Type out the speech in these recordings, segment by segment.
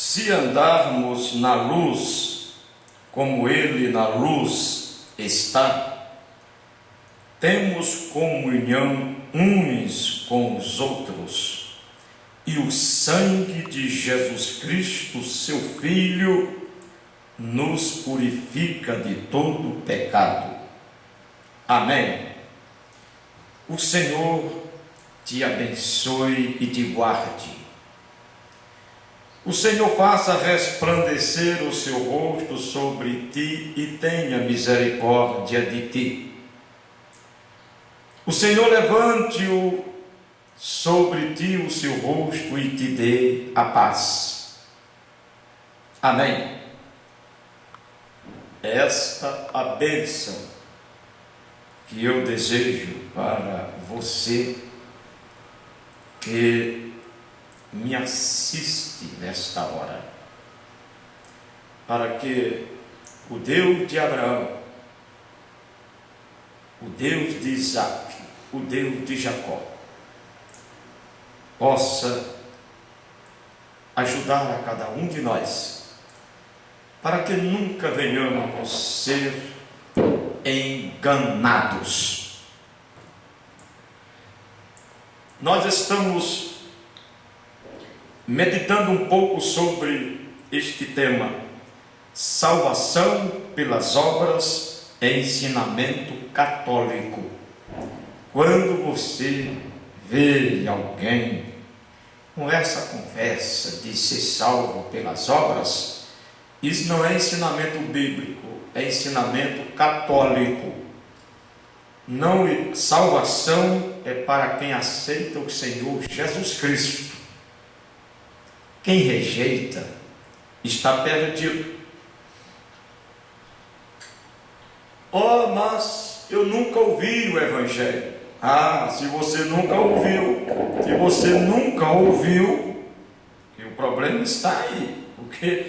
Se andarmos na luz, como Ele na luz está, temos comunhão uns com os outros, e o sangue de Jesus Cristo, seu Filho, nos purifica de todo pecado. Amém. O Senhor te abençoe e te guarde. O Senhor faça resplandecer o seu rosto sobre ti e tenha misericórdia de ti. O Senhor levante sobre ti o seu rosto e te dê a paz. Amém. Esta a bênção que eu desejo para você que me assiste nesta hora, para que o Deus de Abraão, o Deus de Isaac, o Deus de Jacó, possa ajudar a cada um de nós, para que nunca venhamos ser enganados. Nós estamos meditando um pouco sobre este tema, salvação pelas obras e ensinamento católico. Quando você vê alguém com essa conversa de ser salvo pelas obras, isso não é ensinamento bíblico, é ensinamento católico. Não, salvação é para quem aceita o Senhor Jesus Cristo. Quem rejeita está perdido. Oh, mas eu nunca ouvi o Evangelho. Ah, se você nunca ouviu, e o problema está aí, porque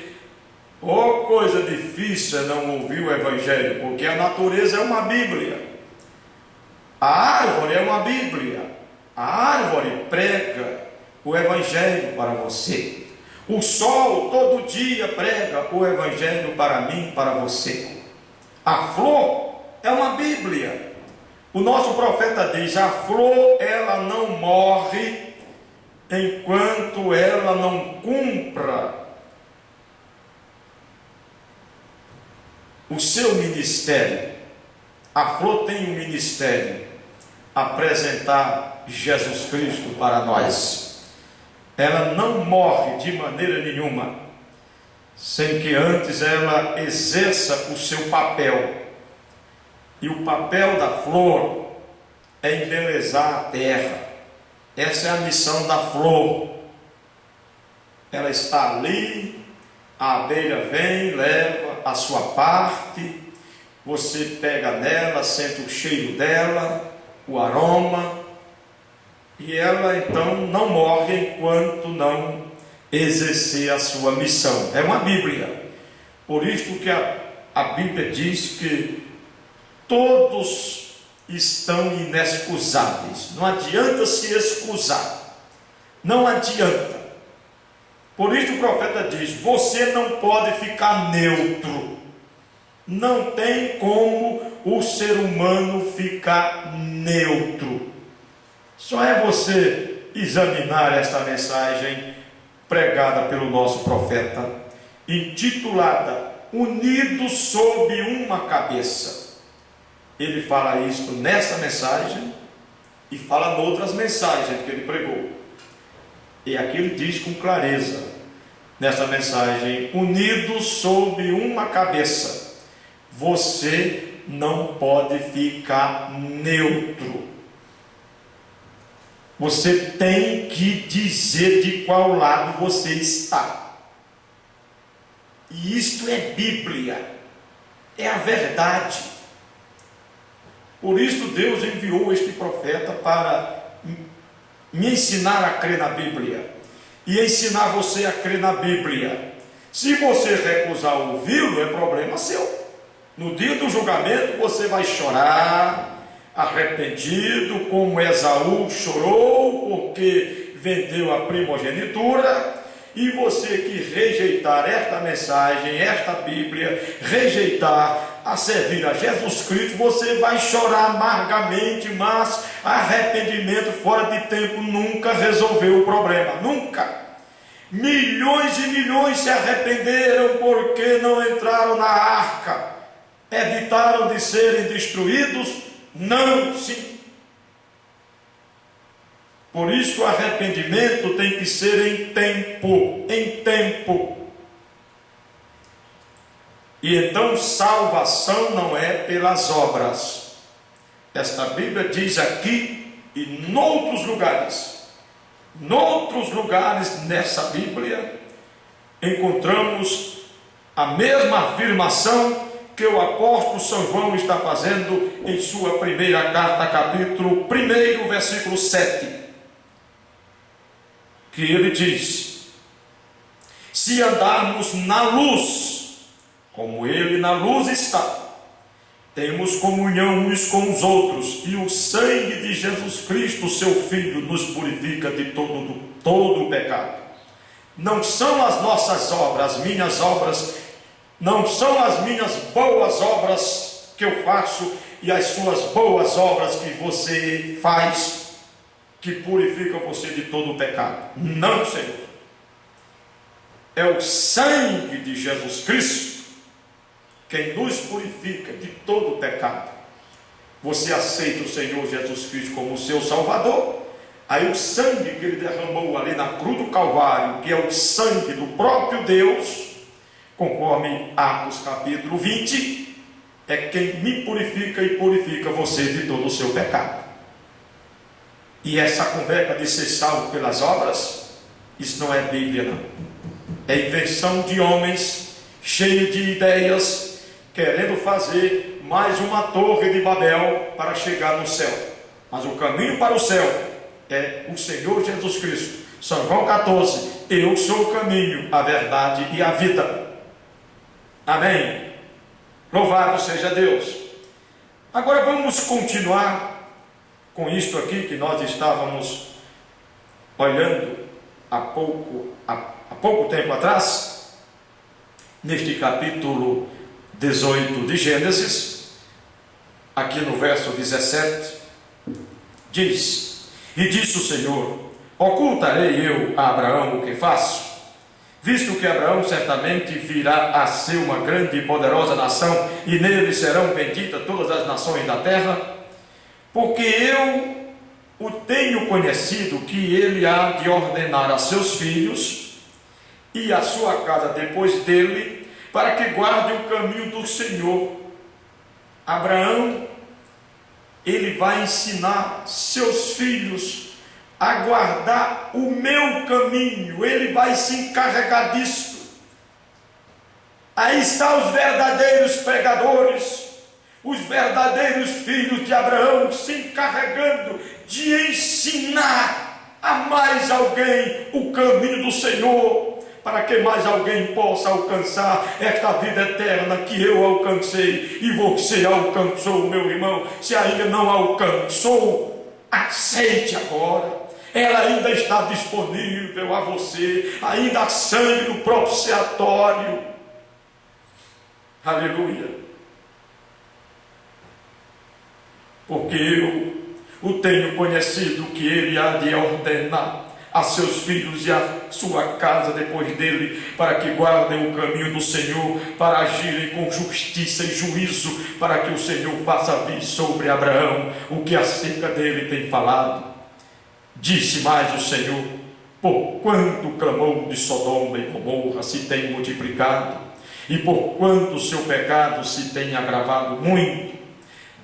coisa difícil é não ouvir o Evangelho, porque a natureza é uma Bíblia, a árvore é uma Bíblia, a árvore prega o Evangelho para você. O sol todo dia prega o Evangelho para mim, para você. A flor é uma Bíblia. O nosso profeta diz: a flor ela não morre enquanto ela não cumpra o seu ministério. A flor tem um ministério: apresentar Jesus Cristo para nós. Ela não morre de maneira nenhuma sem que antes ela exerça o seu papel. E o papel da flor é embelezar a terra. Essa é a missão da flor. Ela está ali, a abelha vem, leva a sua parte, você pega nela, sente o cheiro dela, o aroma, e ela então não morre enquanto não exercer a sua missão. É uma Bíblia. Por isso que a Bíblia diz que todos estão inexcusáveis. Não adianta se excusar. Não adianta. Por isso o profeta diz: você não pode ficar neutro. Não tem como o ser humano ficar neutro. Só é você examinar esta mensagem pregada pelo nosso profeta, intitulada Unidos sob uma cabeça. Ele fala isto nessa mensagem e fala em outras mensagens que ele pregou. E aqui ele diz com clareza, nessa mensagem: unidos sob uma cabeça. Você não pode ficar neutro. Você tem que dizer de qual lado você está. E isto é Bíblia, é a verdade. Por isso Deus enviou este profeta para me ensinar a crer na Bíblia e ensinar você a crer na Bíblia. Se você recusar ouvi-lo, é problema seu. No dia do julgamento você vai chorar, arrependido, como Esaú chorou porque vendeu a primogenitura, E você que rejeitar esta mensagem, esta Bíblia, rejeitar a servir a Jesus Cristo, você vai chorar amargamente, mas arrependimento fora de tempo nunca resolveu o problema, nunca. Milhões e milhões se arrependeram porque não entraram na arca, evitaram de serem destruídos, não, sim. Por isso o arrependimento tem que ser em tempo, em tempo. E então salvação não é pelas obras. Esta Bíblia diz aqui e noutros lugares nessa Bíblia, encontramos a mesma afirmação que o apóstolo São João está fazendo em sua primeira carta, capítulo 1, versículo 7. Que ele diz: se andarmos na luz, como ele na luz está, temos comunhão uns com os outros, e o sangue de Jesus Cristo, seu Filho, nos purifica de todo o pecado. Não são as nossas obras, as minhas obras, não são as minhas boas obras que eu faço e as suas boas obras que você faz que purificam você de todo o pecado. Não, Senhor. É o sangue de Jesus Cristo quem nos purifica de todo o pecado. Você aceita o Senhor Jesus Cristo como seu Salvador, aí o sangue que ele derramou ali na cruz do Calvário, que é o sangue do próprio Deus, conforme Atos capítulo 20, é quem me purifica e purifica você de todo o seu pecado. E essa conversa de ser salvo pelas obras, isso não é Bíblia, não. É invenção de homens cheios de ideias, querendo fazer mais uma torre de Babel para chegar no céu. Mas o caminho para o céu é o Senhor Jesus Cristo. São João 14: eu sou o caminho, a verdade e a vida. Amém. Louvado seja Deus. Agora vamos continuar com isto aqui que nós estávamos olhando há pouco tempo atrás, neste capítulo 18 de Gênesis, aqui no verso 17, diz: e disse o Senhor: ocultarei eu a Abraão o que faço, visto que Abraão certamente virá a ser uma grande e poderosa nação, e nele serão benditas todas as nações da terra, porque eu o tenho conhecido, que ele há de ordenar a seus filhos e a sua casa depois dele, para que guardem o caminho do Senhor. Abraão, ele vai ensinar seus filhos a guardar o meu caminho, ele vai se encarregar disso. Aí estão os verdadeiros pregadores, os verdadeiros filhos de Abraão, se encarregando de ensinar a mais alguém o caminho do Senhor, para que mais alguém possa alcançar esta vida eterna que eu alcancei e você alcançou, meu irmão. Se ainda não alcançou, aceite agora. Ela ainda está disponível a você, ainda há sangue no propiciatório. Aleluia. Porque eu o tenho conhecido, que ele há de ordenar a seus filhos e a sua casa depois dele, para que guardem o caminho do Senhor, para agirem com justiça e juízo, para que o Senhor faça vir sobre Abraão o que acerca dele tem falado. Disse mais o Senhor: por quanto clamou de Sodoma e Gomorra se tem multiplicado, e por quanto o seu pecado se tem agravado muito,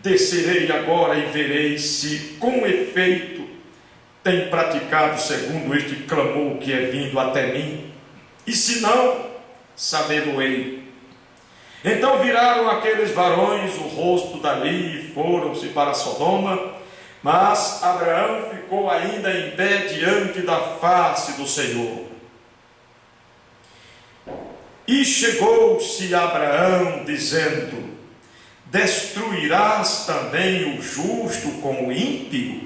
descerei agora e verei se com efeito tem praticado segundo este clamor que é vindo até mim, e se não, sabê-lo-ei. Então viraram aqueles varões o rosto dali e foram-se para Sodoma, mas Abraão ficou ainda em pé diante da face do Senhor. E chegou-se Abraão dizendo: destruirás também o justo com o ímpio?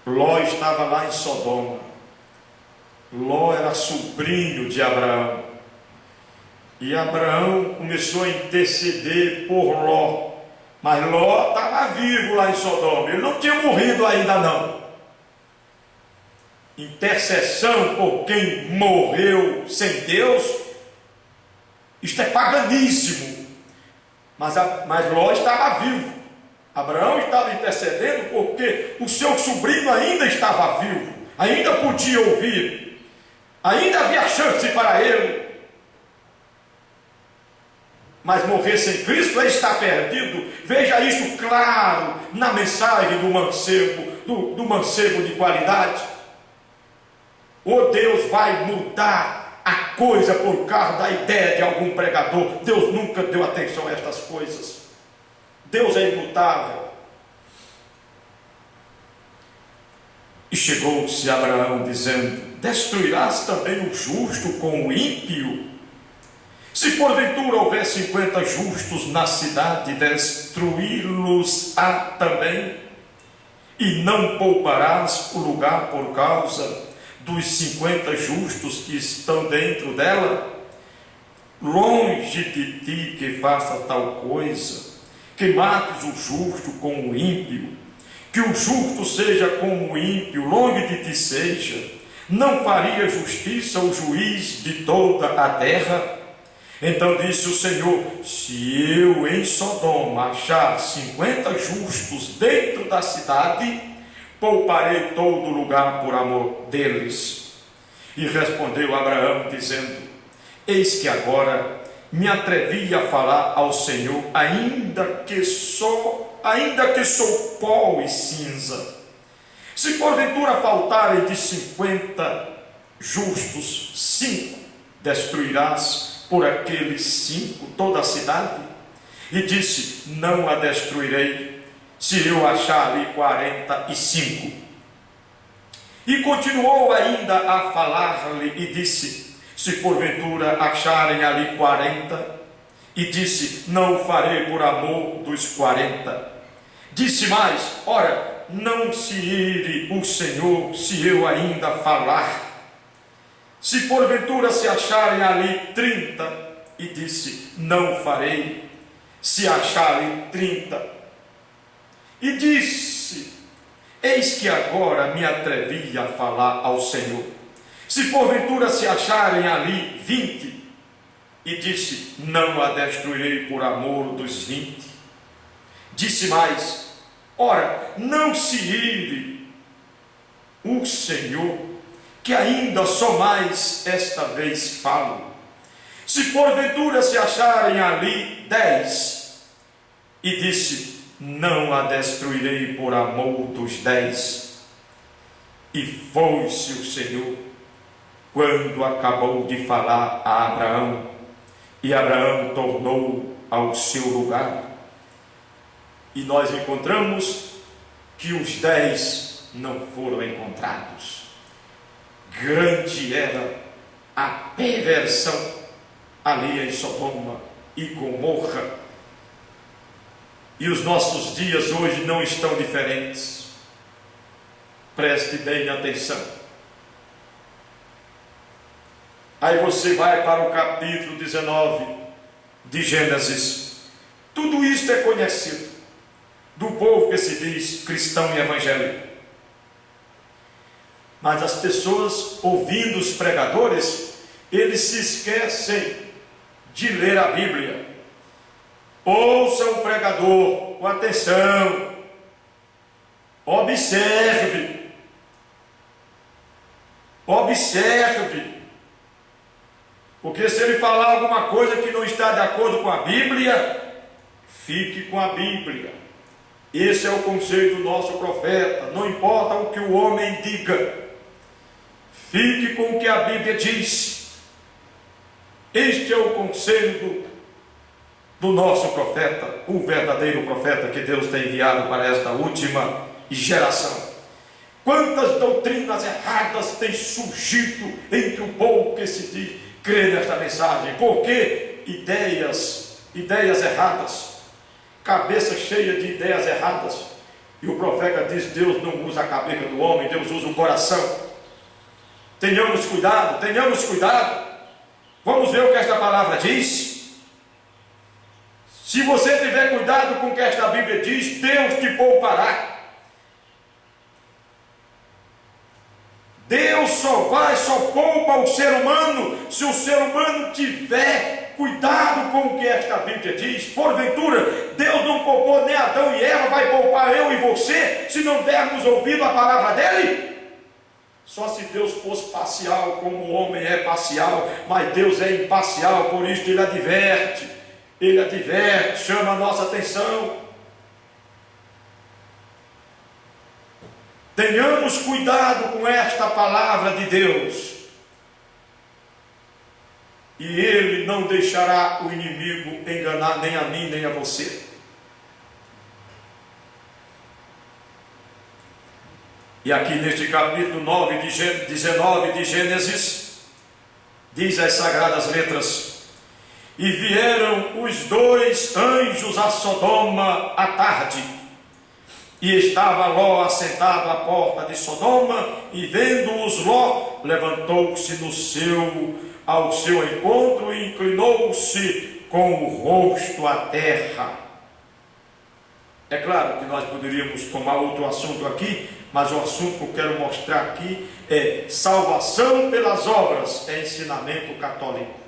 Ló estava lá em Sodoma. Ló era sobrinho de Abraão. E Abraão começou a interceder por Ló. Mas Ló estava vivo lá em Sodoma. Ele não tinha morrido ainda não. Intercessão por quem morreu sem Deus, isto é paganismo. Mas Ló estava vivo. Abraão estava intercedendo porque o seu sobrinho ainda estava vivo, ainda podia ouvir, ainda havia chance para ele. Mas morrer sem Cristo é estar perdido. Veja isso claro na mensagem do mancebo de qualidade. Ou Deus vai mudar a coisa por causa da ideia de algum pregador. Deus nunca deu atenção a estas coisas. Deus é imutável. E chegou-se Abraão dizendo: destruirás também o justo com o ímpio? Se porventura houver 50 justos na cidade, destruí-los-á também? E não pouparás o lugar por causa dos 50 justos que estão dentro dela? Longe de ti que faça tal coisa, que mates o justo com o ímpio, que o justo seja como o ímpio, longe de ti seja. Não faria justiça o juiz de toda a terra? Então disse o Senhor: se eu em Sodoma achar 50 justos dentro da cidade, pouparei todo lugar por amor deles. E respondeu Abraão dizendo: eis que agora me atrevi a falar ao Senhor, ainda que sou pó e cinza. Se porventura faltarem de 50 justos 5, destruirás por aqueles 5 toda a cidade? E disse: não a destruirei, se eu achar ali 45. E continuou ainda a falar-lhe e disse: se porventura acharem ali 40, e disse: não o farei por amor dos 40. Disse mais: ora, não se ire o Senhor se eu ainda falar. Se porventura se acharem ali 30, e disse: não o farei, se acharem 30. E disse: eis que agora me atrevi a falar ao Senhor. Se porventura se acharem ali 20, e disse: não a destruirei por amor dos 20. Disse mais: ora, não se ire o Senhor, que ainda só mais esta vez falo. Se porventura se acharem ali 10, e disse: não a destruirei por amor dos 10. E foi-se o Senhor quando acabou de falar a Abraão, e Abraão tornou ao seu lugar. E nós encontramos que os 10 não foram encontrados. Grande era a perversão ali em Sodoma e Gomorra. E os nossos dias hoje não estão diferentes. Preste bem atenção. Aí você vai para o capítulo 19 de Gênesis. Tudo isto é conhecido do povo que se diz cristão e evangélico. Mas as pessoas, ouvindo os pregadores, eles se esquecem de ler a Bíblia. Ouça o pregador com atenção, observe, porque se ele falar alguma coisa que não está de acordo com a Bíblia, fique com a Bíblia. Esse é o conselho do nosso profeta. Não importa o que o homem diga, fique com o que a Bíblia diz. Este é o conselho do nosso profeta, o verdadeiro profeta que Deus tem enviado para esta última geração. Quantas doutrinas erradas têm surgido entre o povo que se diz crer nesta mensagem? Porque ideias erradas, cabeça cheia de ideias erradas. E o profeta diz: Deus não usa a cabeça do homem, Deus usa o coração. Tenhamos cuidado, tenhamos cuidado. Vamos ver o que esta palavra diz. Se você tiver cuidado com o que esta Bíblia diz, Deus te poupará. Deus só poupa o ser humano se o ser humano tiver cuidado com o que esta Bíblia diz. Porventura, Deus não poupou nem Adão e Eva, vai poupar eu e você se não dermos ouvido a palavra dele? Só se Deus fosse parcial, como o homem é parcial, mas Deus é imparcial, por isso ele adverte, chama a nossa atenção. Tenhamos cuidado com esta palavra de Deus, e Ele não deixará o inimigo enganar nem a mim, nem a você. E aqui neste capítulo 19 de Gênesis, diz as sagradas letras: e vieram os dois anjos a Sodoma à tarde, e estava Ló assentado à porta de Sodoma, e vendo-os Ló, levantou-se ao seu encontro e inclinou-se com o rosto à terra. É claro que nós poderíamos tomar outro assunto aqui, mas o assunto que eu quero mostrar aqui é salvação pelas obras, é ensinamento católico.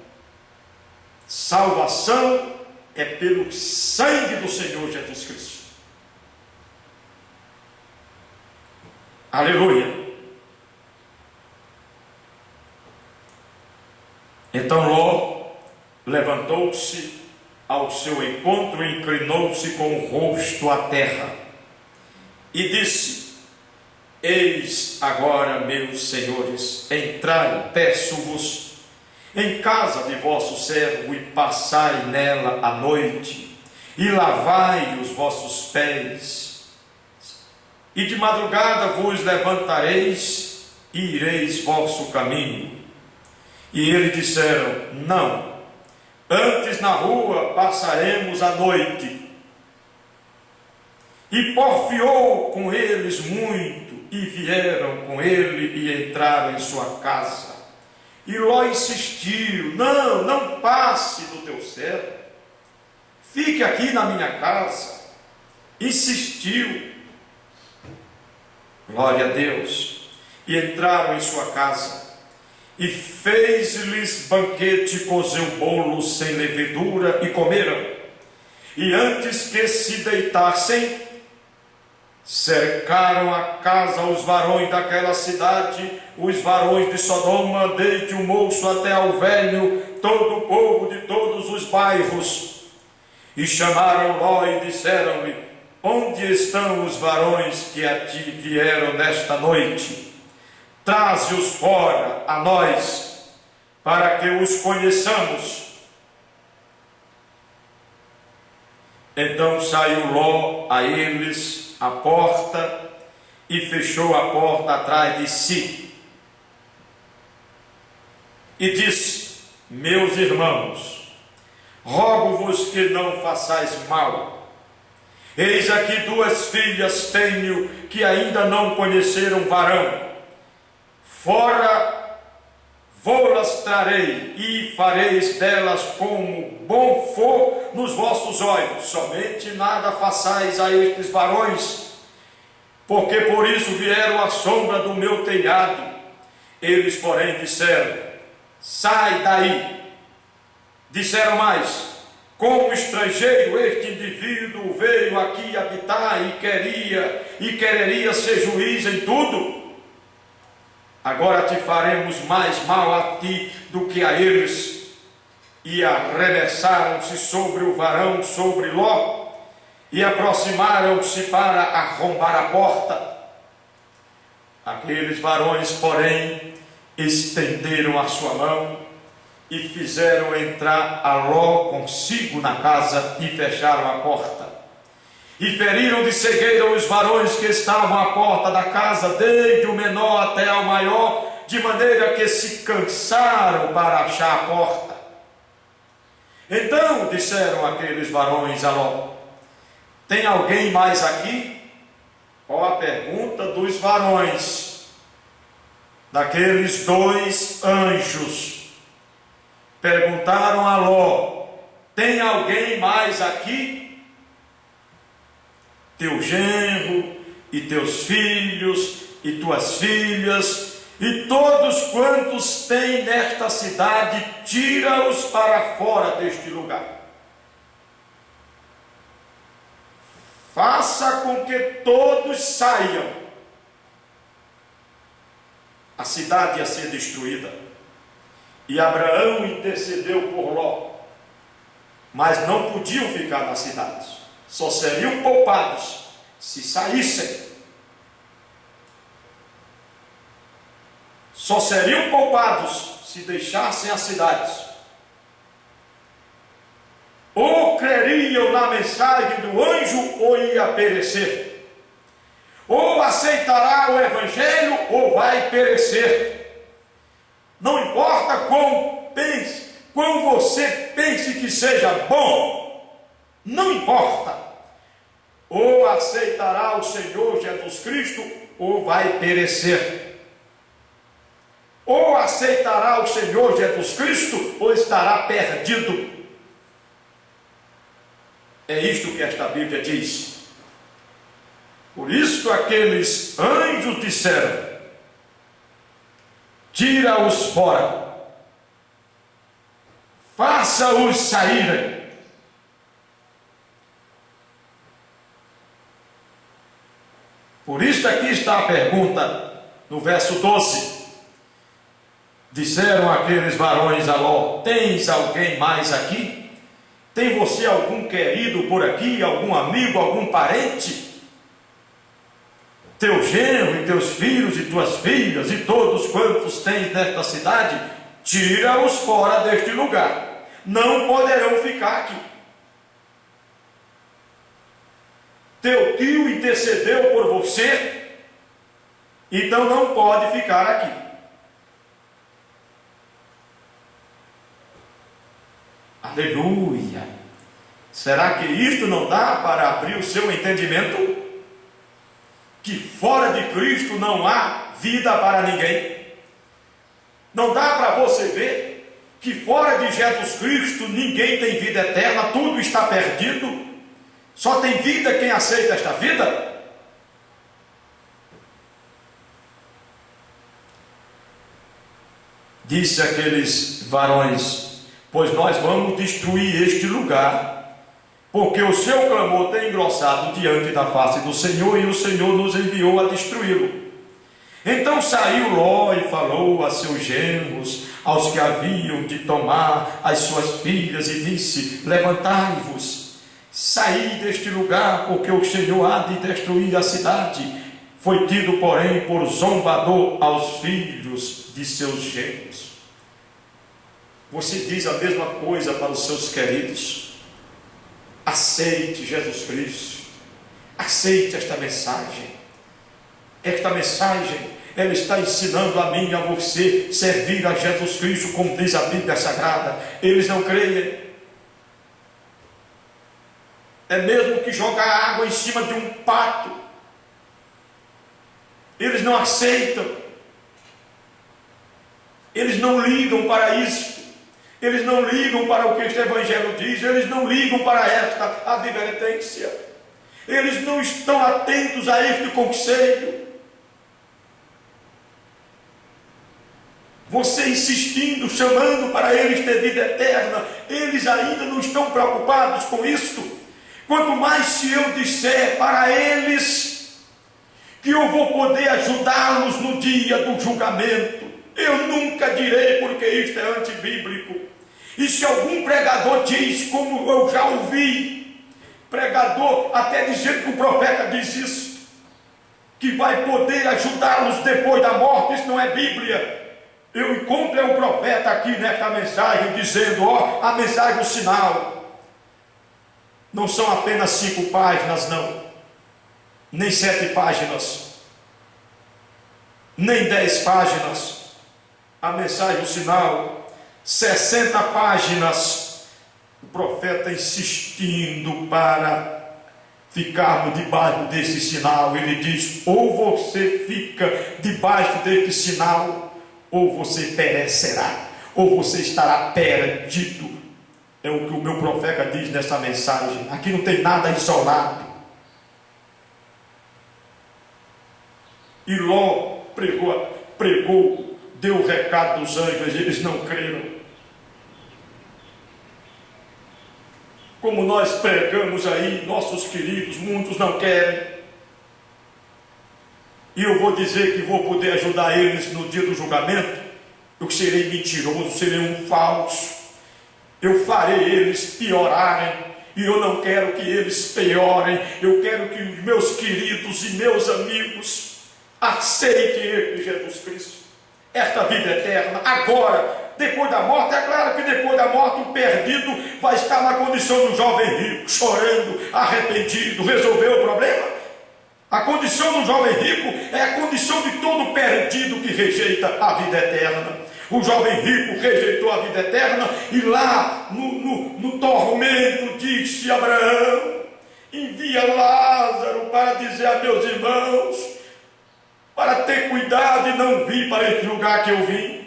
Salvação é pelo sangue do Senhor Jesus Cristo. Aleluia. Então Ló levantou-se ao seu encontro e inclinou-se com o rosto à terra e disse: eis agora, meus senhores, entrai, peço-vos, em casa de vosso servo, e passai nela a noite, e lavai os vossos pés, e de madrugada vos levantareis, e ireis vosso caminho. E eles disseram: não, antes na rua passaremos a noite. E porfiou com eles muito, e vieram com ele e entraram em sua casa. E Ló insistiu: não passe do teu servo, fique aqui na minha casa. Insistiu. Glória a Deus. E entraram em sua casa, e fez-lhes banquete, cozeu bolos sem levedura, e comeram. E antes que se deitassem, cercaram a casa os varões daquela cidade, os varões de Sodoma, desde o moço até ao velho, todo o povo de todos os bairros. E chamaram Ló e disseram-lhe: onde estão os varões que a ti vieram nesta noite? Traze-os fora a nós, para que os conheçamos. Então saiu Ló a eles à porta, e fechou a porta atrás de si, e disse: meus irmãos, rogo-vos que não façais mal. Eis aqui duas filhas tenho, que ainda não conheceram varão. Fora vô-las trarei, e fareis delas como bom for nos vossos olhos. Somente nada façais a estes varões, porque por isso vieram à sombra do meu telhado. Eles, porém, disseram: sai daí. Disseram mais: como estrangeiro este indivíduo veio aqui habitar e quereria ser juiz em tudo. Agora te faremos mais mal a ti do que a eles. E arremessaram-se sobre o varão, sobre Ló, e aproximaram-se para arrombar a porta. Aqueles varões, porém, estenderam a sua mão e fizeram entrar a Ló consigo na casa e fecharam a porta. E feriram de cegueira os varões que estavam à porta da casa, desde o menor até ao maior, de maneira que se cansaram para achar a porta. Então disseram aqueles varões a Ló: tem alguém mais aqui? Ó a pergunta dos varões. daqueles dois anjos, perguntaram a Ló: tem alguém mais aqui? Teu genro e teus filhos e tuas filhas e todos quantos têm nesta cidade, tira-os para fora deste lugar. Faça com que todos saiam. A cidade ia ser destruída. E Abraão intercedeu por Ló, mas não podiam ficar na cidade, só seriam poupados se saíssem. Só seriam poupados se deixassem a cidade. Ou creriam na mensagem do anjo, ou ia perecer. Ou aceitará o evangelho, ou vai perecer. Não importa quão você pense que seja bom, não importa. Ou aceitará o Senhor Jesus Cristo, ou vai perecer. Ou aceitará o Senhor Jesus Cristo, ou estará perdido. É isto que esta Bíblia diz. Por isso aqueles anjos disseram: tira-os fora, faça-os saírem. Por isso aqui está a pergunta no verso 12. Disseram aqueles varões a Ló: tens alguém mais aqui? Tem você algum querido por aqui, algum amigo, algum parente? Teu genro e teus filhos e tuas filhas e todos quantos tens nesta cidade, tira-os fora deste lugar, não poderão ficar aqui. Teu tio intercedeu por você, então não pode ficar aqui. Aleluia! Será que isto não dá para abrir o seu entendimento? Que fora de Cristo não há vida para ninguém? Não dá para você ver que fora de Jesus Cristo ninguém tem vida eterna, tudo está perdido? Só tem vida quem aceita esta vida? Disse aqueles varões: pois nós vamos destruir este lugar, porque o seu clamor tem engrossado diante da face do Senhor, e o Senhor nos enviou a destruí-lo. Então saiu Ló e falou a seus genros, aos que haviam de tomar as suas filhas, e disse: levantai-vos, saí deste lugar, porque o Senhor há de destruir a cidade. Foi tido, porém, por zombador aos filhos de seus genros. Você diz a mesma coisa para os seus queridos? Aceite Jesus Cristo, aceite esta mensagem. Esta mensagem, ela está ensinando a mim e a você servir a Jesus Cristo, como diz a Bíblia Sagrada. Eles não creem. É mesmo que jogar água em cima de um pato. Eles não aceitam. Eles não ligam para isso. Eles não ligam para o que este Evangelho diz. Eles não ligam para esta advertência. Eles não estão atentos a este conselho. Você insistindo, chamando para eles ter vida eterna, eles ainda não estão preocupados com isto. Quanto mais se eu disser para eles que eu vou poder ajudá-los no dia do julgamento, eu nunca direi porque isto é antibíblico. E se algum pregador diz, como eu já ouvi, pregador até dizer que o profeta diz isso, que vai poder ajudá-los depois da morte, isso não é Bíblia. Eu encontrei um profeta aqui nesta mensagem dizendo, a mensagem do sinal. Não são apenas 5 páginas, não. Nem 7 páginas. Nem 10 páginas. A mensagem do sinal, 60 páginas. O profeta insistindo para ficarmos debaixo desse sinal. Ele diz, ou você fica debaixo desse sinal, ou você perecerá, ou você estará perdido. É o que o meu profeta diz nessa mensagem. Aqui não tem nada isolado. E Ló pregou, deu o recado dos anjos, eles não creram. Como nós pregamos aí, nossos queridos, muitos não querem. E eu vou dizer que vou poder ajudar eles no dia do julgamento. Eu serei mentiroso, serei um falso. Eu farei eles piorarem. E eu não quero que eles piorem. Eu quero que os meus queridos e meus amigos aceitem ele, Jesus Cristo. Esta vida eterna, agora, depois da morte. É claro que depois da morte o perdido vai estar na condição do jovem rico, chorando, arrependido, resolveu o problema. A condição do jovem rico é a condição de todo perdido que rejeita a vida eterna. O jovem rico rejeitou a vida eterna e lá no tormento disse Abraão: envia Lázaro para dizer a meus irmãos para ter cuidado e não vir para esse lugar que eu vim.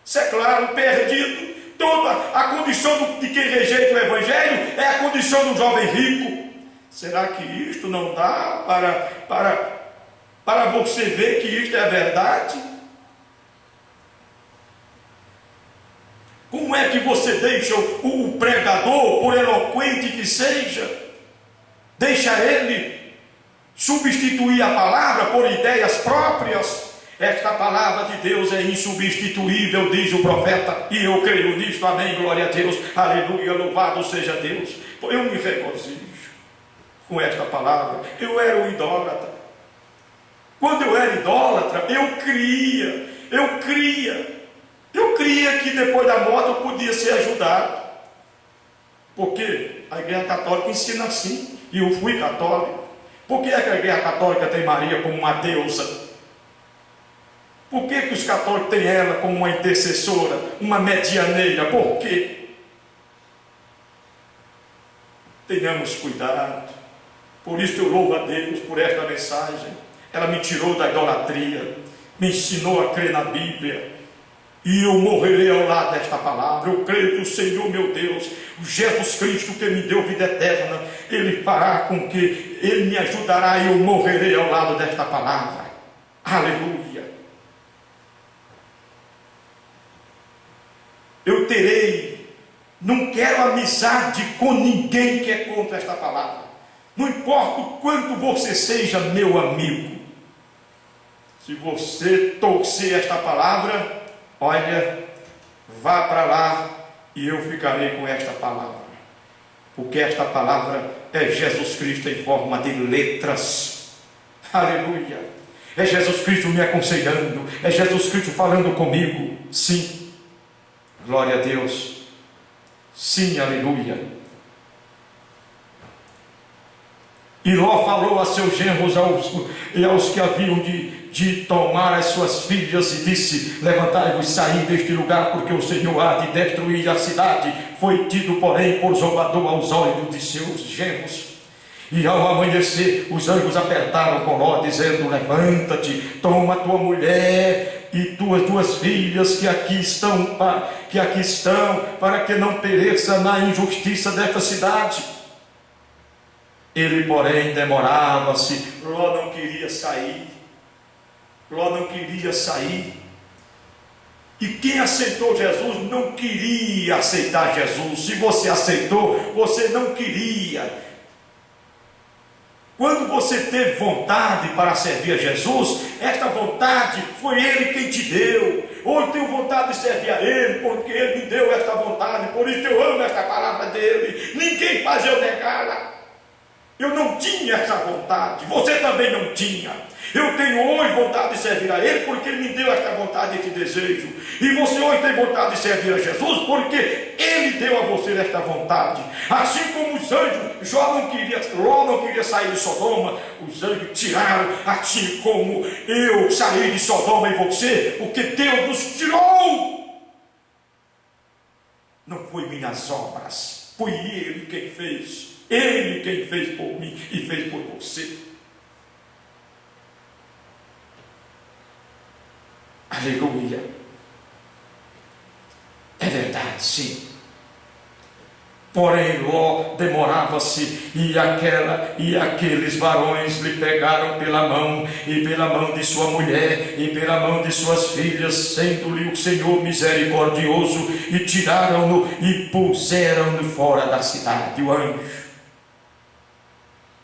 Isso é claro, perdido. Toda a condição de quem rejeita o Evangelho é a condição do jovem rico. Será que isto não dá para você ver que isto é verdade? Como é que você deixa o pregador, por eloquente que seja, deixa ele substituir a palavra por ideias próprias? Esta palavra de Deus é insubstituível, diz o profeta, e eu creio nisto, amém, glória a Deus, aleluia, louvado seja Deus. Eu me regozijo com esta palavra. Eu era um idólatra. Quando eu era idólatra, eu cria que depois da morte eu podia ser ajudado, porque a Igreja Católica ensina assim, e eu fui católico. Por que é que a Igreja Católica tem Maria como uma deusa? Por que que os católicos têm ela como uma intercessora, uma medianeira? Por quê? Tenhamos cuidado. Por isso eu louvo a Deus por esta mensagem. Ela me tirou da idolatria, me ensinou a crer na Bíblia, e eu morrerei ao lado desta palavra. Eu creio que o Senhor meu Deus, o Jesus Cristo que me deu vida eterna, Ele fará com que Ele me ajudará e eu morrerei ao lado desta palavra. Aleluia. Eu não quero amizade com ninguém que é contra esta palavra. Não importa o quanto você seja meu amigo, se você torcer esta palavra, olha, vá para lá e eu ficarei com esta palavra, porque esta palavra é Jesus Cristo em forma de letras. Aleluia. É Jesus Cristo me aconselhando, é Jesus Cristo falando comigo. Sim, glória a Deus. Sim, aleluia. E Ló falou a seus genros e aos que haviam de tomar as suas filhas, e disse: levantai-vos e saí deste lugar, porque o Senhor há de destruir a cidade. Foi tido, porém, por zombador aos olhos de seus genros. E ao amanhecer, os anjos apertaram com Ló, dizendo: levanta-te, toma tua mulher e tuas duas filhas que aqui estão, para que não pereça na injustiça desta cidade. Ele, porém, demorava-se. Ló não queria sair. Ló não queria sair. E quem aceitou Jesus não queria aceitar Jesus. Se você aceitou, você não queria. Quando você teve vontade para servir a Jesus, esta vontade foi Ele quem te deu. Hoje eu tenho vontade de servir a Ele, porque Ele me deu esta vontade. Por isso eu amo esta palavra dEle. Ninguém faz eu negá-la. Eu não tinha essa vontade, você também não tinha. Eu tenho hoje vontade de servir a Ele, porque Ele me deu esta vontade, este desejo. E você hoje tem vontade de servir a Jesus, porque Ele deu a você esta vontade. Assim como os anjos, Ló não queria sair de Sodoma, os anjos tiraram, assim como eu saí de Sodoma e você, porque Deus nos tirou. Não foi minhas obras, foi Ele quem fez. Ele quem fez por mim e fez por você. Aleluia. sim. Porém Ló demorava-se, e aqueles varões lhe pegaram pela mão, e pela mão de sua mulher, e pela mão de suas filhas, sendo-lhe o Senhor misericordioso, e tiraram-no e puseram-no fora da cidade. O anjo,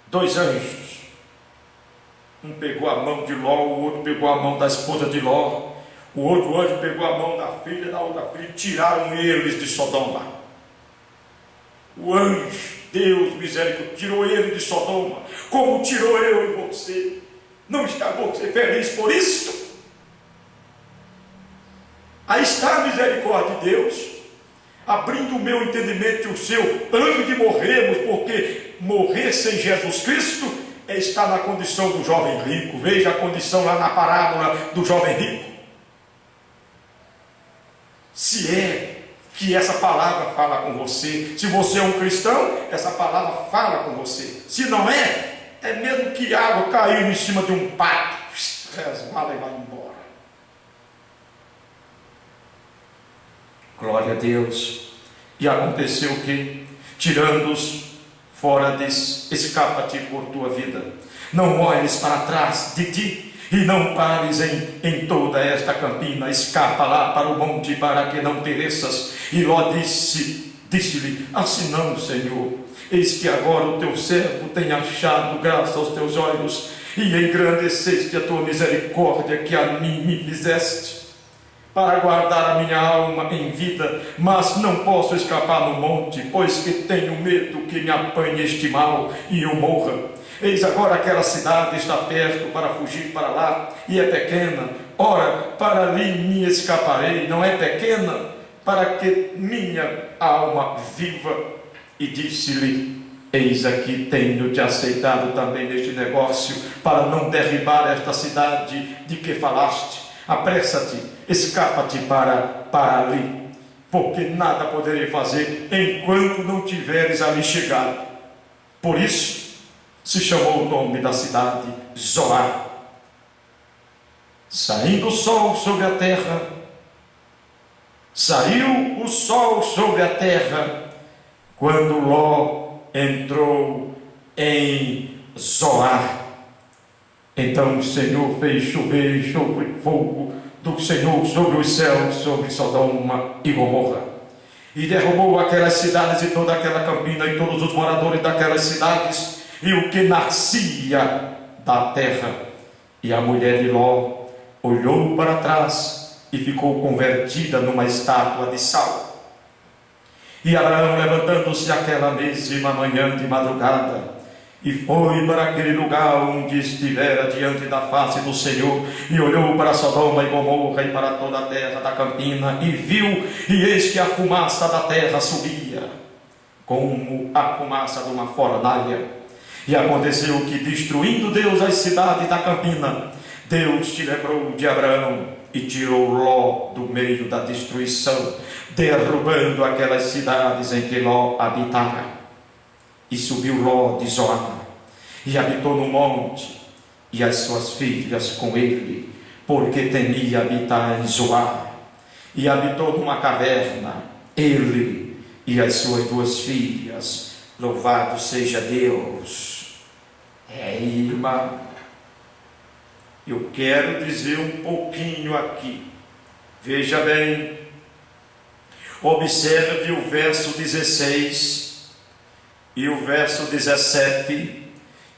dois anjos, um pegou a mão de Ló, o outro pegou a mão da esposa de Ló, o outro anjo pegou a mão da filha, da outra filha, e tiraram eles de Sodoma. O anjo, Deus misericordioso, tirou ele de Sodoma, como tirou eu e você. Não está você feliz por isso? Aí está a misericórdia de Deus, abrindo o meu entendimento e o seu, antes de morrermos, porque morrer sem Jesus Cristo é estar na condição do jovem rico. Veja a condição lá na parábola do jovem rico. Se é que essa palavra fala com você, se você é um cristão, essa palavra fala com você. Se não é, é mesmo que água caiu em cima de um pato, resvala e vai embora. Glória a Deus. E aconteceu que, tirando-os fora, diz: escapa-te por tua vida, não olhes para trás de ti, e não pares em toda esta campina, escapa lá para o monte, para que não pereças. E Ló disse-lhe: assim não, Senhor, eis que agora o teu servo tem achado graça aos teus olhos, e engrandeceste a tua misericórdia que a mim me fizeste, para guardar a minha alma em vida, mas não posso escapar no monte, pois que tenho medo que me apanhe este mal e eu morra. Eis agora aquela cidade está perto para fugir para lá, e é pequena. Ora, para ali me escaparei, não é pequena, para que minha alma viva. E disse-lhe: eis aqui, tenho-te aceitado também neste negócio, para não derribar esta cidade de que falaste. Apressa-te, escapa-te para ali, porque nada poderei fazer enquanto não tiveres ali chegado. Por isso se chamou o nome da cidade Zoar. Saindo o sol sobre a terra, saiu o sol sobre a terra, quando Ló entrou em Zoar. Então o Senhor fez chover sobre fogo do Senhor sobre os céus, sobre Sodoma e Gomorra, e derrubou aquelas cidades e toda aquela campina e todos os moradores daquelas cidades, e o que nascia da terra. E a mulher de Ló olhou para trás e ficou convertida numa estátua de sal. E Abraão, levantando-se aquela mesma manhã de madrugada, e foi para aquele lugar onde estivera diante da face do Senhor, e olhou para Sodoma e Gomorra e para toda a terra da campina, e viu, e eis que a fumaça da terra subia, como a fumaça de uma fornalha. E aconteceu que, destruindo Deus as cidades da campina, Deus te lembrou de Abraão e tirou Ló do meio da destruição, derrubando aquelas cidades em que Ló habitava. E subiu Ló de Zoar, e habitou no monte, e as suas filhas com ele, porque temia habitar em Zoar. E habitou numa caverna, ele e as suas duas filhas. Louvado seja Deus. Irmã, eu quero dizer um pouquinho aqui. Veja bem, observe o verso 16 e o verso 17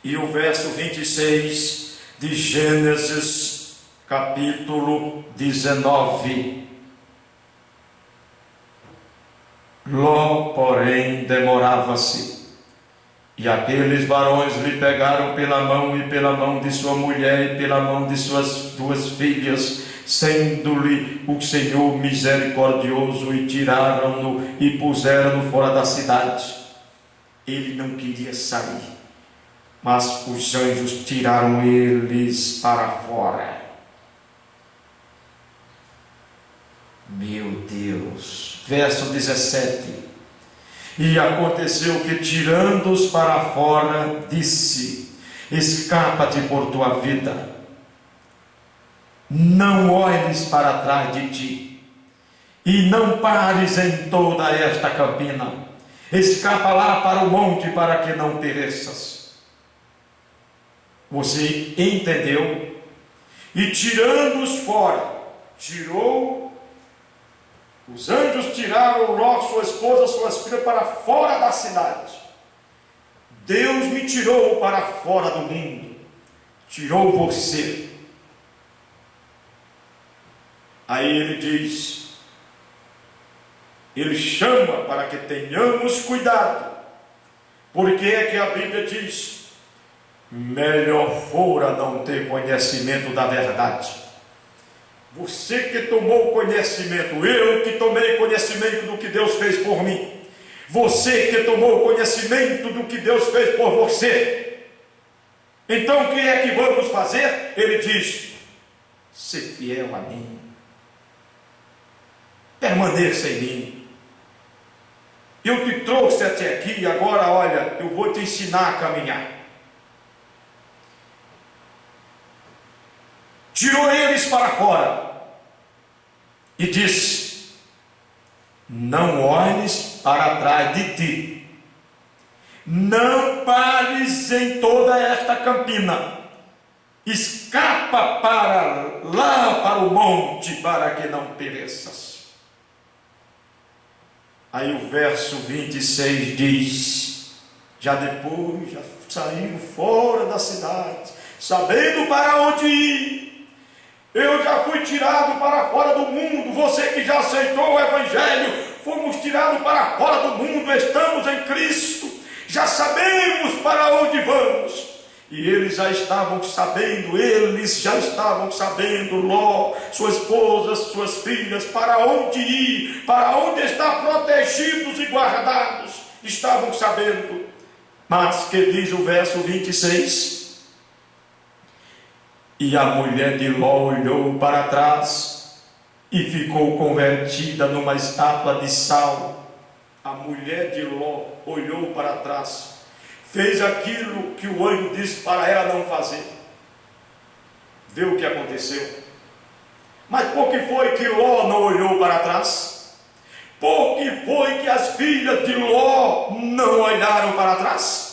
e o verso 26 de Gênesis capítulo 19. Ló, porém, demorava-se, e aqueles varões lhe pegaram pela mão, e pela mão de sua mulher, e pela mão de suas duas filhas, sendo-lhe o Senhor misericordioso, e tiraram-no e puseram-no fora da cidade. Ele não queria sair, mas os anjos tiraram eles para fora. Meu Deus. Verso 17. E aconteceu que, tirando-os para fora, disse: escapa-te por tua vida, não olhes para trás de ti, e não pares em toda esta campina. Escapa lá para o monte, para que não pereças. Você entendeu? E tirando-os fora, os anjos tiraram Ló, sua esposa, suas filhas para fora da cidade. Deus me tirou para fora do mundo, tirou você. Aí ele diz, ele chama para que tenhamos cuidado, porque é que a Bíblia diz, melhor fora não ter conhecimento da verdade. Você que tomou conhecimento, eu que tomei conhecimento do que Deus fez por mim, você que tomou conhecimento do que Deus fez por você, então o que é que vamos fazer? Ele diz, ser fiel a mim, permaneça em mim. Eu te trouxe até aqui, agora olha, eu vou te ensinar a caminhar. Tirou eles para fora e disse, não olhes para trás de ti, não pares em toda esta campina, escapa para lá, para o monte, para que não pereças. Aí o verso 26 diz, já depois, já saíram fora da cidade, sabendo para onde ir. Eu já fui tirado para fora do mundo, você que já aceitou o Evangelho, fomos tirados para fora do mundo, estamos em Cristo, já sabemos para onde vamos. E eles já estavam sabendo, Ló, sua esposa, suas filhas, para onde ir, para onde estar protegidos e guardados, estavam sabendo. Mas que diz o verso 26? E a mulher de Ló olhou para trás e ficou convertida numa estátua de sal. A mulher de Ló olhou para trás, fez aquilo que o anjo disse para ela não fazer. Vê o que aconteceu. Mas por que foi que Ló não olhou para trás? Por que foi que as filhas de Ló não olharam para trás?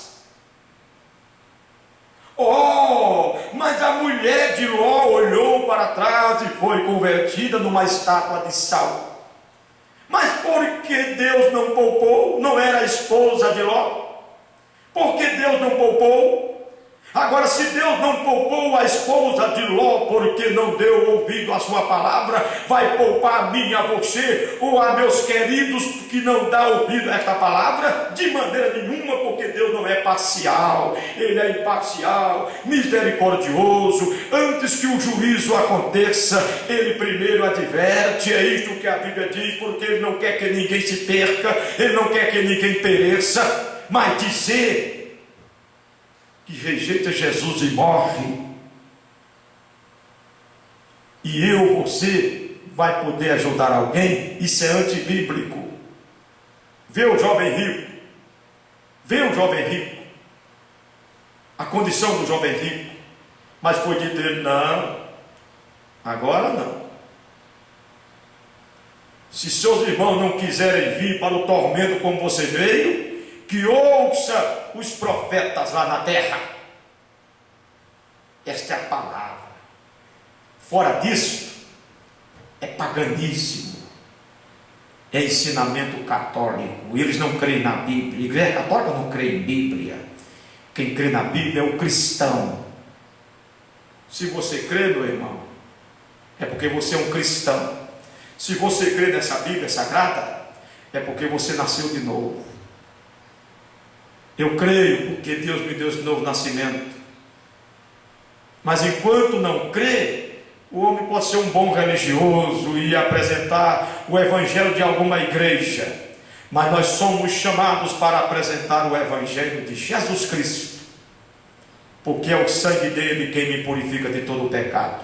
Oh, mas a mulher de Ló olhou para trás e foi convertida numa estátua de sal. Mas por que Deus não poupou? Não era a esposa de Ló? Por que Deus não poupou? Agora, se Deus não poupou a esposa de Ló porque não deu ouvido à sua palavra, vai poupar a mim, a você, ou a meus queridos que não dá ouvido a esta palavra? De maneira nenhuma, porque Deus não é parcial, Ele é imparcial, misericordioso. Antes que o juízo aconteça, Ele primeiro adverte. É isto que a Bíblia diz, porque Ele não quer que ninguém se perca, Ele não quer que ninguém pereça. Mas dizer que rejeita Jesus e morre, e você vai poder ajudar alguém, isso é antibíblico. Vê o jovem rico, a condição do jovem rico, mas foi dito ele, não, agora não. Se seus irmãos não quiserem vir para o tormento como você veio, que ouça os profetas lá na terra. Esta é a palavra. Fora disso, é paganismo, é ensinamento católico. Eles não creem na Bíblia. A igreja católica não crê em Bíblia. Quem crê na Bíblia é o cristão. Se você crê, meu irmão, é porque você é um cristão. Se você crê nessa Bíblia sagrada, é porque você nasceu de novo. Eu creio porque Deus me deu esse novo nascimento. Mas enquanto não crê, o homem pode ser um bom religioso e apresentar o evangelho de alguma igreja, mas nós somos chamados para apresentar o evangelho de Jesus Cristo, porque é o sangue dele quem me purifica de todo o pecado.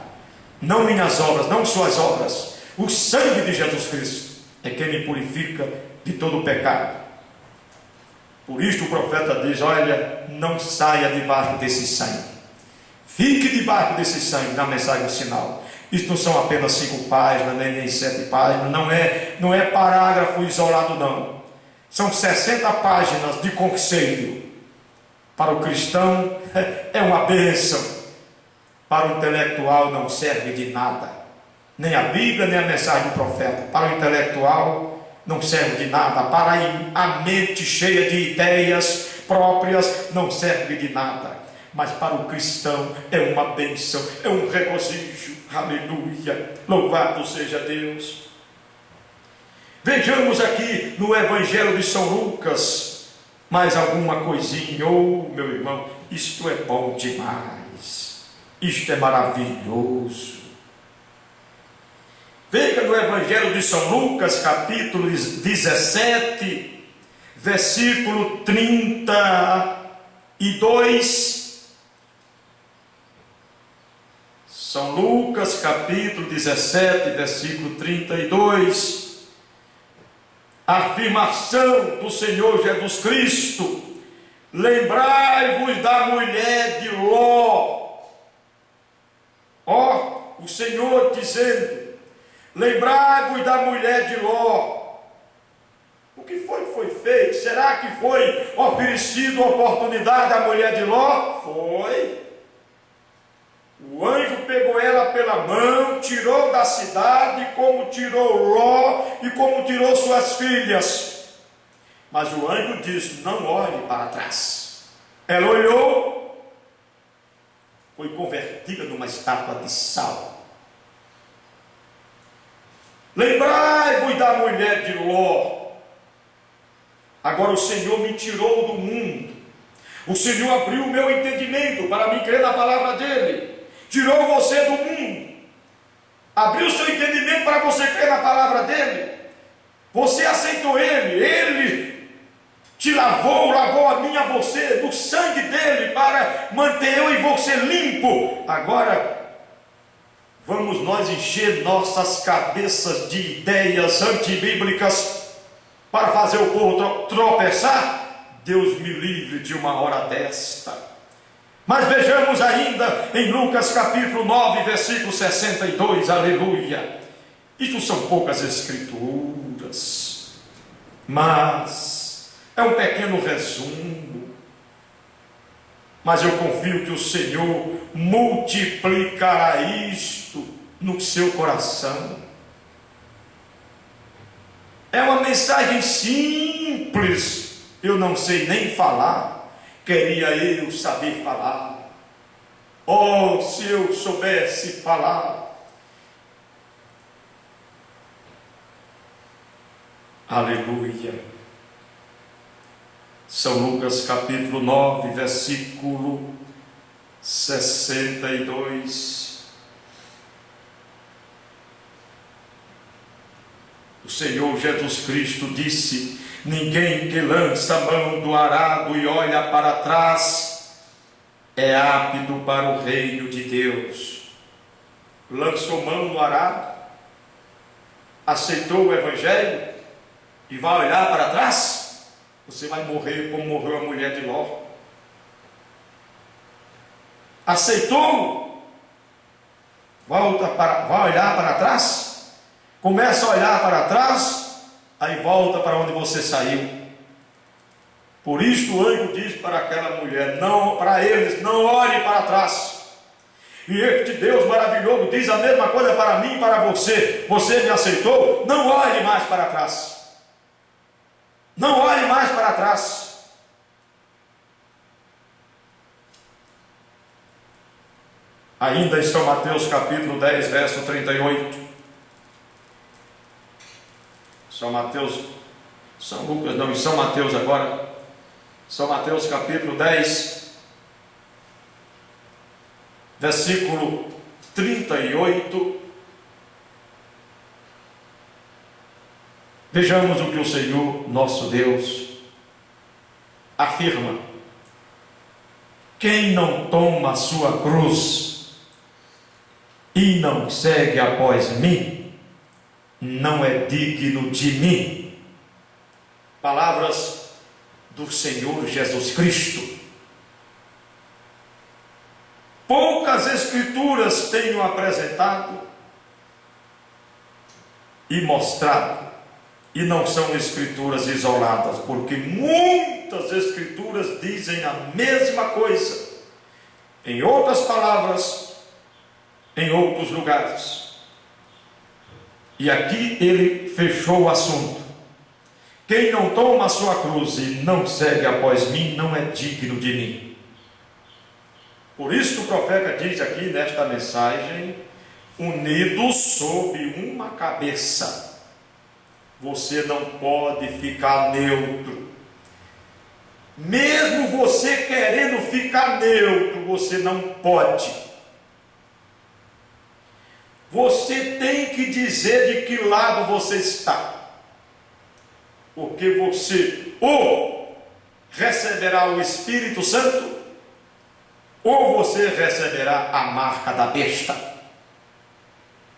Não minhas obras, não suas obras, o sangue de Jesus Cristo é quem me purifica de todo o pecado. Por isto o profeta diz, olha, não saia debaixo desse sangue, fique debaixo desse sangue, na mensagem do sinal, Isso não são apenas 5 páginas, nem 7 páginas, não é parágrafo isolado, não. São 60 páginas de conselho. Para o cristão é uma bênção. Para o intelectual não serve de nada. Nem a Bíblia, nem a mensagem do profeta. Para o intelectual não serve de nada. Para a mente cheia de ideias próprias não serve de nada. Mas para o cristão é uma bênção, é um regozijo. Aleluia, louvado seja Deus. Vejamos aqui no Evangelho de São Lucas mais alguma coisinha. Oh, meu irmão, isto é bom demais, isto é maravilhoso. Veja no Evangelho de São Lucas, capítulo 17, versículo 32. São Lucas, capítulo 17, versículo 32. A afirmação do Senhor Jesus Cristo: lembrai-vos da mulher de Ló. Ó, o Senhor dizendo: lembrai-vos da mulher de Ló. O que foi feito? Será que foi oferecido a oportunidade à mulher de Ló? Foi. O anjo pegou ela pela mão, tirou da cidade, como tirou Ló e como tirou suas filhas. Mas o anjo disse: não olhe para trás. Ela olhou, foi convertida numa estátua de sal. Lembrai-vos da mulher de Ló. Agora o Senhor me tirou do mundo. O Senhor abriu o meu entendimento para me crer na palavra dele. Tirou você do mundo, abriu o seu entendimento para você crer na palavra dele. Você aceitou ele te lavou a mim, a você, do sangue dele, para manter eu e você limpo. Agora vamos nós encher nossas cabeças de ideias antibíblicas para fazer o povo tropeçar? Deus me livre de uma hora desta. Mas vejamos ainda em Lucas capítulo 9, versículo 62, aleluia. Isto são poucas escrituras, mas é um pequeno resumo. Mas eu confio que o Senhor multiplicará isto no seu coração. É uma mensagem simples, eu não sei nem falar. Queria eu saber falar. Oh, se eu soubesse falar. Aleluia. São Lucas capítulo 9, versículo 62. O Senhor Jesus Cristo disse: ninguém que lança a mão do arado e olha para trás é apto para o reino de Deus. Lançou mão no arado, aceitou o Evangelho e vai olhar para trás? Você vai morrer como morreu a mulher de Ló. Aceitou? Vai olhar para trás? Começa a olhar para trás, aí volta para onde você saiu. Por isso o anjo diz para aquela mulher, não, para eles: não olhe para trás. E este Deus maravilhoso diz a mesma coisa para mim e para você. Você me aceitou? Não olhe mais para trás. Não olhe mais para trás. Ainda em São Mateus capítulo 10, verso 38. São Lucas não, em São Mateus agora. São Mateus capítulo 10, versículo 38. Vejamos o que o Senhor nosso Deus afirma: quem não toma a sua cruz e não segue após mim, não é digno de mim. Palavras do Senhor Jesus Cristo. Poucas escrituras tenho apresentado e mostrado. E não são escrituras isoladas, porque muitas escrituras dizem a mesma coisa, em outras palavras, em outros lugares. E aqui ele fechou o assunto. Quem não toma a sua cruz e não segue após mim, não é digno de mim. Por isso o profeta diz aqui nesta mensagem, unidos sob uma cabeça. Você não pode ficar neutro. Mesmo você querendo ficar neutro, você não pode. Você tem que dizer de que lado você está. Porque você ou receberá o Espírito Santo, ou você receberá a marca da besta.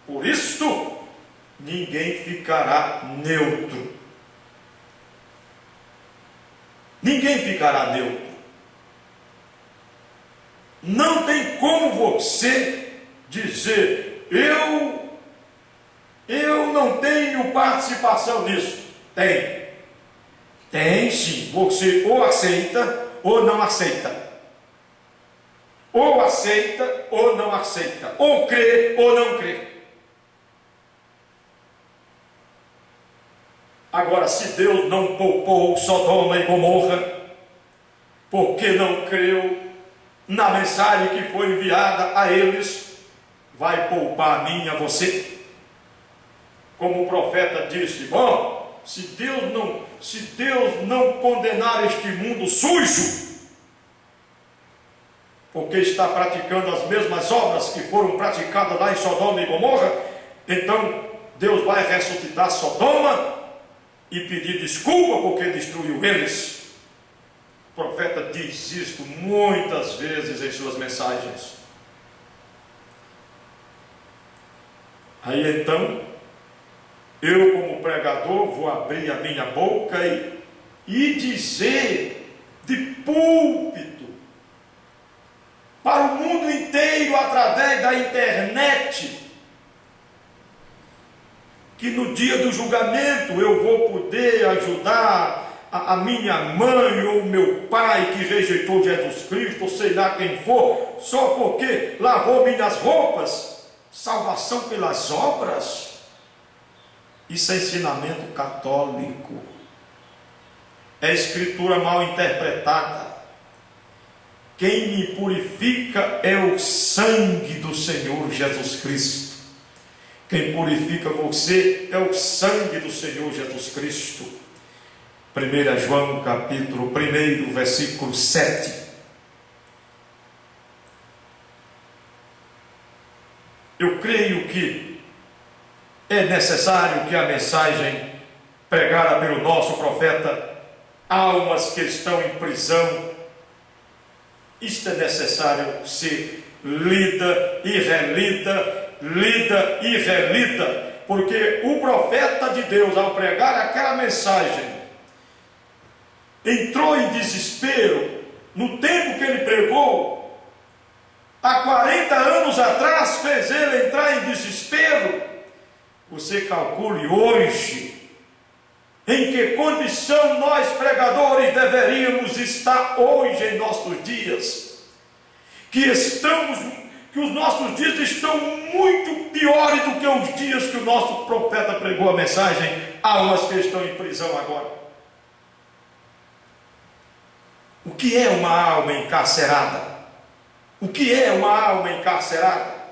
Por isso, ninguém ficará neutro. Ninguém ficará neutro. Não tem como você dizer, eu não tenho participação nisso. Tem. Tem sim. Você ou aceita ou não aceita. Ou aceita ou não aceita. Ou crê ou não crê. Agora, se Deus não poupou Sodoma e Gomorra, porque não creu na mensagem que foi enviada a eles, vai poupar a mim e a você? Como o profeta disse, bom, se Deus não condenar este mundo sujo, porque está praticando as mesmas obras que foram praticadas lá em Sodoma e Gomorra, então Deus vai ressuscitar Sodoma e pedir desculpa porque destruiu eles. O profeta diz isto muitas vezes em suas mensagens. Aí então, eu como pregador vou abrir a minha boca e dizer de púlpito para o mundo inteiro através da internet, que no dia do julgamento eu vou poder ajudar a minha mãe ou meu pai que rejeitou Jesus Cristo, ou sei lá quem for, só porque lavou minhas roupas. Salvação pelas obras? Isso é ensinamento católico. É escritura mal interpretada. Quem me purifica é o sangue do Senhor Jesus Cristo. Quem purifica você é o sangue do Senhor Jesus Cristo. 1 João capítulo 1, versículo 7. Eu creio que é necessário que a mensagem pregada pelo nosso profeta, almas que estão em prisão, isto é necessário ser lida e relida, porque o profeta de Deus, ao pregar aquela mensagem, entrou em desespero no tempo que ele pregou. Há 40 anos atrás fez ele entrar em desespero. Você calcule hoje em que condição nós pregadores deveríamos estar hoje em nossos dias, que os nossos dias estão muito piores do que os dias que o nosso profeta pregou a mensagem, almas que estão em prisão agora. O que é uma alma encarcerada? O que é uma alma encarcerada?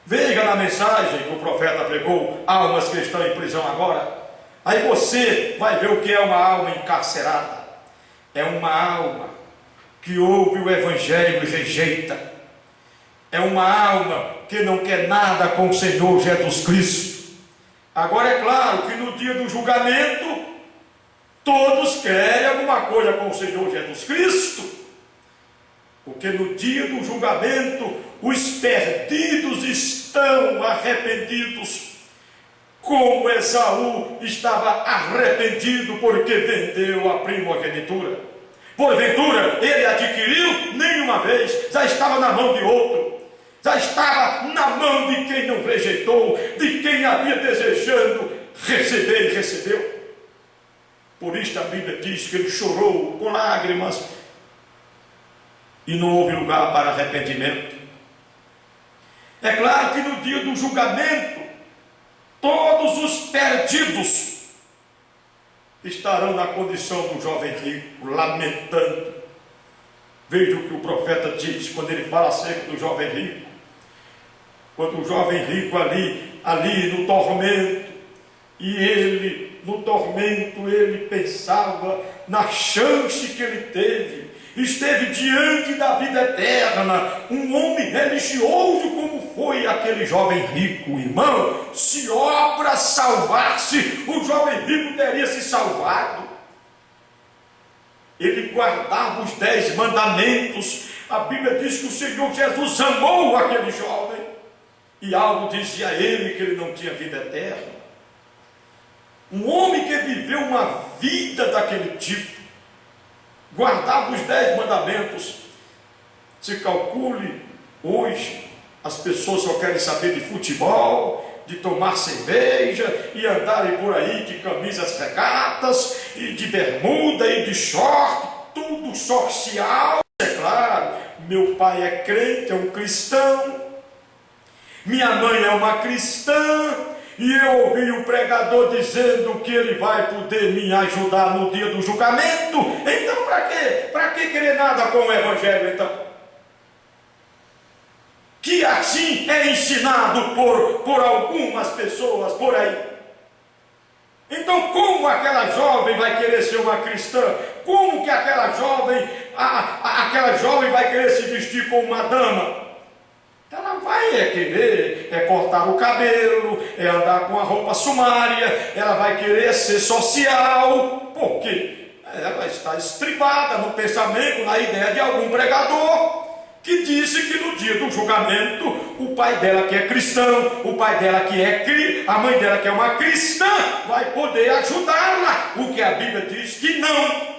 Veja na mensagem que o profeta pregou, almas que estão em prisão agora. Aí você vai ver o que é uma alma encarcerada. É uma alma que ouve o Evangelho e rejeita. É uma alma que não quer nada com o Senhor Jesus Cristo. Agora é claro que no dia do julgamento, todos querem alguma coisa com o Senhor Jesus Cristo. Porque no dia do julgamento, os perdidos estão arrependidos, como Esaú estava arrependido porque vendeu a primogenitura. Porventura, ele adquiriu nenhuma vez, já estava na mão de outro, já estava na mão de quem não rejeitou, de quem havia desejando receber e recebeu. Por isso a Bíblia diz que ele chorou com lágrimas e não houve lugar para arrependimento. É claro que no dia do julgamento, todos os perdidos estarão na condição do jovem rico, lamentando. Veja o que o profeta diz quando ele fala acerca do jovem rico. Quando o jovem rico ali no tormento, e ele, no tormento, ele pensava na chance que ele teve, esteve diante da vida eterna, um homem religioso como foi aquele jovem rico, irmão. Se obra salvasse, o jovem rico teria se salvado. Ele guardava os 10 mandamentos. A Bíblia diz que o Senhor Jesus amou aquele jovem, e algo dizia a ele que ele não tinha vida eterna. Um homem que viveu uma vida daquele tipo, guardava os 10 mandamentos. Se calcule, hoje as pessoas só querem saber de futebol, de tomar cerveja e andarem por aí de camisas regatas e de bermuda e de short, tudo social. É claro, meu pai é crente, é um cristão, minha mãe é uma cristã, e eu ouvi o pregador dizendo que ele vai poder me ajudar no dia do julgamento. Então para quê? Para que querer nada com o evangelho então? Que assim é ensinado por algumas pessoas por aí. Então como aquela jovem vai querer ser uma cristã? Como que aquela jovem vai querer se vestir como uma dama? Ela vai querer cortar o cabelo, andar com a roupa sumária, ela vai querer ser social, porque ela está estribada no pensamento, na ideia de algum pregador, que disse que no dia do julgamento, o pai dela que é cristão, o pai dela que a mãe dela que é uma cristã, vai poder ajudá-la, o que a Bíblia diz que não.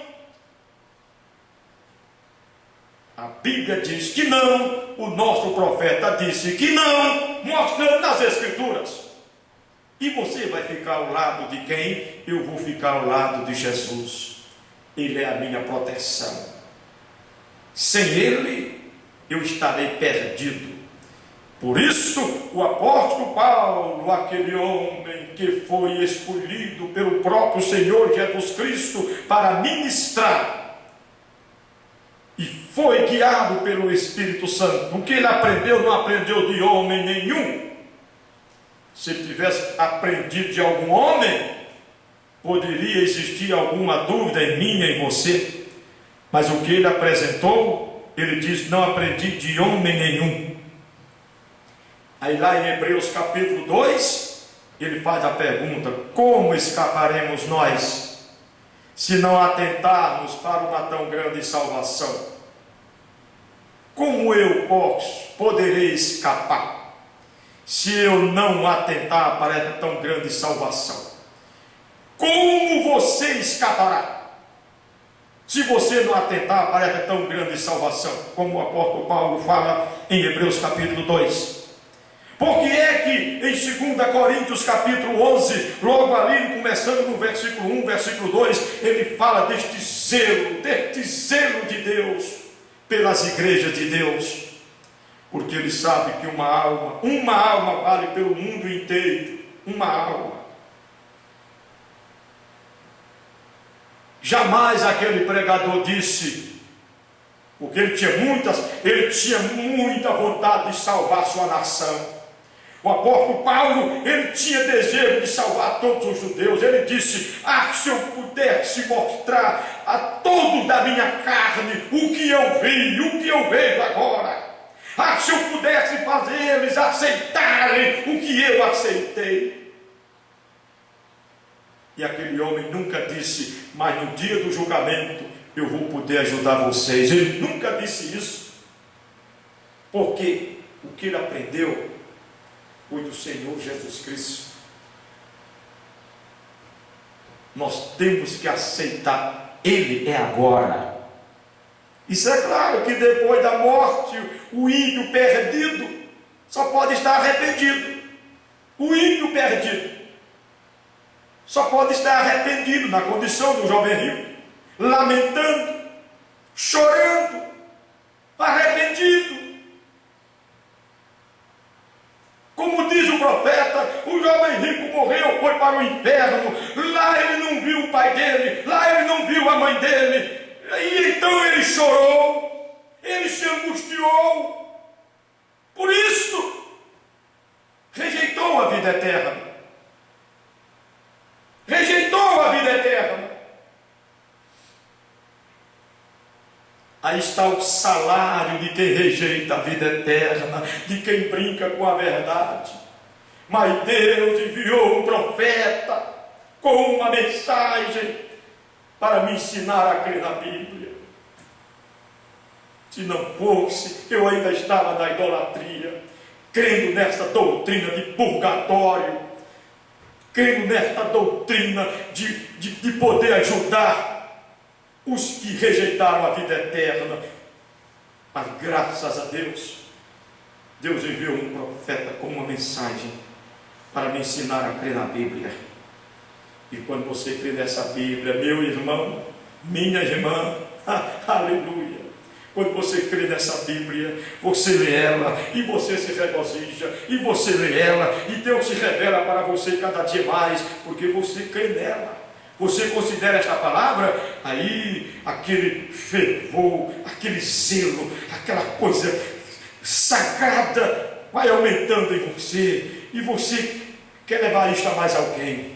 A Bíblia diz que não, o nosso profeta disse que não, mostrando nas Escrituras. E você vai ficar ao lado de quem? Eu vou ficar ao lado de Jesus. Ele é a minha proteção. Sem Ele, eu estarei perdido. Por isso, o apóstolo Paulo, aquele homem que foi escolhido pelo próprio Senhor Jesus Cristo para ministrar, e foi guiado pelo Espírito Santo. O que ele aprendeu, não aprendeu de homem nenhum. Se ele tivesse aprendido de algum homem, poderia existir alguma dúvida em mim e em você. Mas o que ele apresentou, ele diz: não aprendi de homem nenhum. Aí lá em Hebreus capítulo 2, ele faz a pergunta: como escaparemos nós, se não atentarmos para uma tão grande salvação? Como eu poderei escapar, se eu não atentar para essa tão grande salvação? Como você escapará, se você não atentar para essa tão grande salvação? Como o apóstolo Paulo fala em Hebreus capítulo 2. Porque é que em 2 Coríntios capítulo 11, logo ali, começando no versículo 1, versículo 2, ele fala deste zelo de Deus pelas igrejas de Deus, porque ele sabe que uma alma vale pelo mundo inteiro, uma alma. Jamais aquele pregador disse, porque ele tinha muita vontade de salvar sua nação. O apóstolo Paulo, ele tinha desejo de salvar todos os judeus. Ele disse: se eu pudesse mostrar a todos da minha carne o que eu vi, o que eu vejo agora. Se eu pudesse fazer eles aceitarem o que eu aceitei. E aquele homem nunca disse: mas no dia do julgamento eu vou poder ajudar vocês. Ele nunca disse isso. Porque o que ele aprendeu foi do Senhor Jesus Cristo. Nós temos que aceitar, Ele é agora. Isso é claro que depois da morte, o ímpio perdido, só pode estar arrependido. O ímpio perdido só pode estar arrependido na condição do jovem rico, lamentando, chorando, arrependido. Como diz o profeta, o jovem rico morreu, foi para o inferno. Lá ele não viu o pai dele, lá ele não viu a mãe dele. E então ele chorou, ele se angustiou. Por isso, rejeitou a vida eterna. Rejeitou a vida eterna. Aí está o salário de quem rejeita a vida eterna, de quem brinca com a verdade. Mas Deus enviou um profeta com uma mensagem para me ensinar a crer na Bíblia. Se não fosse, eu ainda estava na idolatria, crendo nessa doutrina de purgatório, crendo nesta doutrina de poder ajudar os que rejeitaram a vida eterna. Mas graças a Deus, Deus enviou um profeta com uma mensagem para me ensinar a crer na Bíblia. E quando você crê nessa Bíblia, meu irmão, minha irmã, aleluia, quando você crê nessa Bíblia, você lê ela e você se regozija, e você lê ela e Deus se revela para você cada dia mais, porque você crê nela. Você considera esta palavra, aí aquele fervor, aquele zelo, aquela coisa sagrada vai aumentando em você, e você quer levar isto a mais alguém,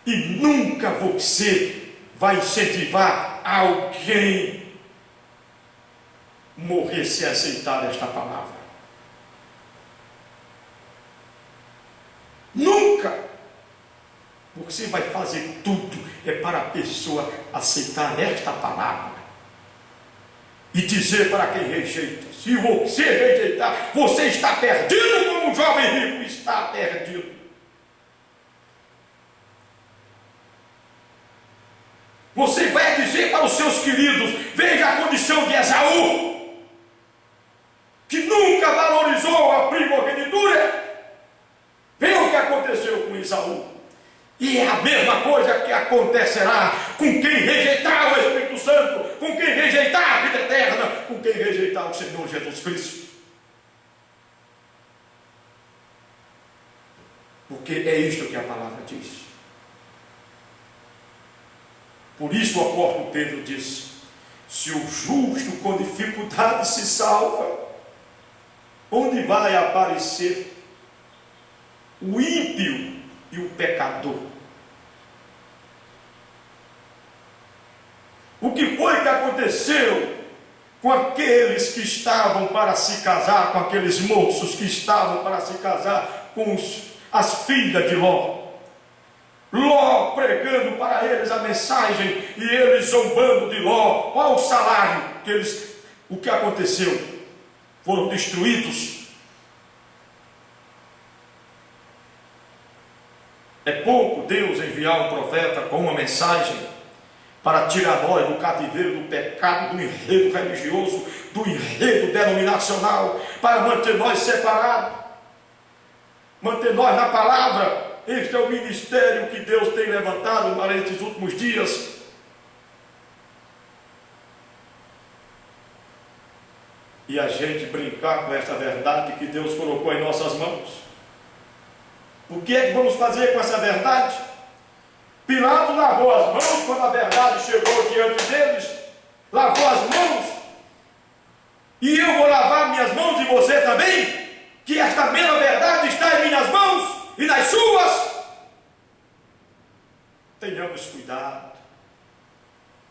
e nunca você vai incentivar alguém morrer sem aceitar esta palavra. Nunca. Você vai fazer tudo para a pessoa aceitar esta palavra e dizer para quem rejeita: se você rejeitar, você está perdido, como o jovem rico está perdido. Você vai dizer para os seus queridos: veja a condição de Esaú, que nunca valorizou a primogenitura. Veja o que aconteceu com Esaú. E é a mesma coisa que acontecerá com quem rejeitar o Espírito Santo, com quem rejeitar a vida eterna, com quem rejeitar o Senhor Jesus Cristo. Porque é isto que a palavra diz. Por isso o apóstolo Pedro diz: se o justo com dificuldade se salva, onde vai aparecer o ímpio e o pecador? O que foi que aconteceu com aqueles que estavam para se casar, com aqueles moços que estavam para se casar com as filhas de Ló? Ló pregando para eles a mensagem e eles zombando de Ló. Qual o salário que eles... O que aconteceu? Foram destruídos. É pouco Deus enviar um profeta com uma mensagem para tirar nós do cativeiro do pecado, do enredo religioso, do enredo denominacional, para manter nós separados, manter nós na palavra. Este é o ministério que Deus tem levantado para estes últimos dias. E a gente brincar com essa verdade que Deus colocou em nossas mãos. O que é que vamos fazer com essa verdade? Pilatos lavou as mãos quando a verdade chegou diante deles. Lavou as mãos. E eu vou lavar minhas mãos e você também? Que esta mesma verdade está em minhas mãos e nas suas. Tenhamos cuidado.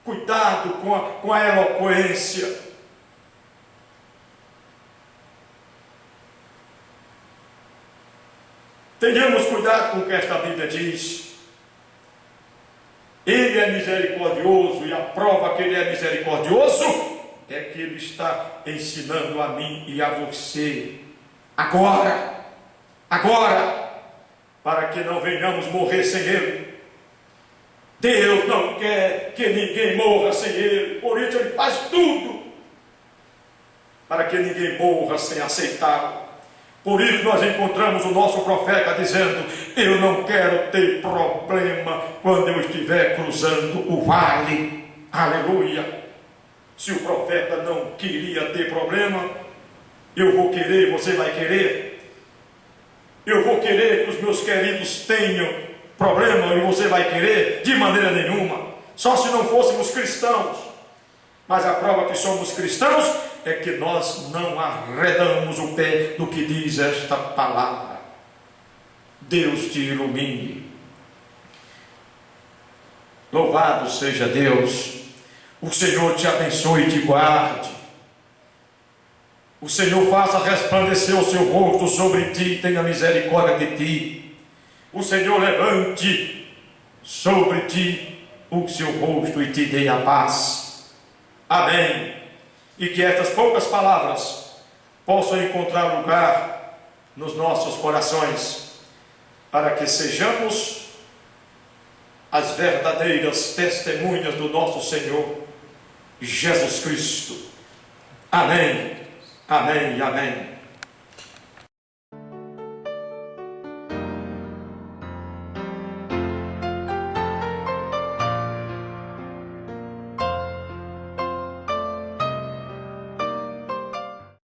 Cuidado com a eloquência. Tenhamos cuidado com o que esta Bíblia diz. Ele é misericordioso, e a prova que ele é misericordioso é que ele está ensinando a mim e a você agora, para que não venhamos morrer sem ele. Deus não quer que ninguém morra sem ele, por isso ele faz tudo para que ninguém morra sem aceitá-lo, Por isso nós encontramos o nosso profeta dizendo: eu não quero ter problema quando eu estiver cruzando o vale. Aleluia! Se o profeta não queria ter problema, eu vou querer, você vai querer. Eu vou querer que os meus queridos tenham problema e você vai querer? De maneira nenhuma. Só se não fôssemos cristãos. Mas a prova que somos cristãos é que nós não arredamos o pé do que diz esta palavra. Deus te ilumine. Louvado seja Deus. O Senhor te abençoe e te guarde. O Senhor faça resplandecer o seu rosto sobre ti e tenha misericórdia de ti. O Senhor levante sobre ti o seu rosto e te dê a paz. Amém. E que estas poucas palavras possam encontrar lugar nos nossos corações, para que sejamos as verdadeiras testemunhas do nosso Senhor Jesus Cristo. Amém, amém e amém.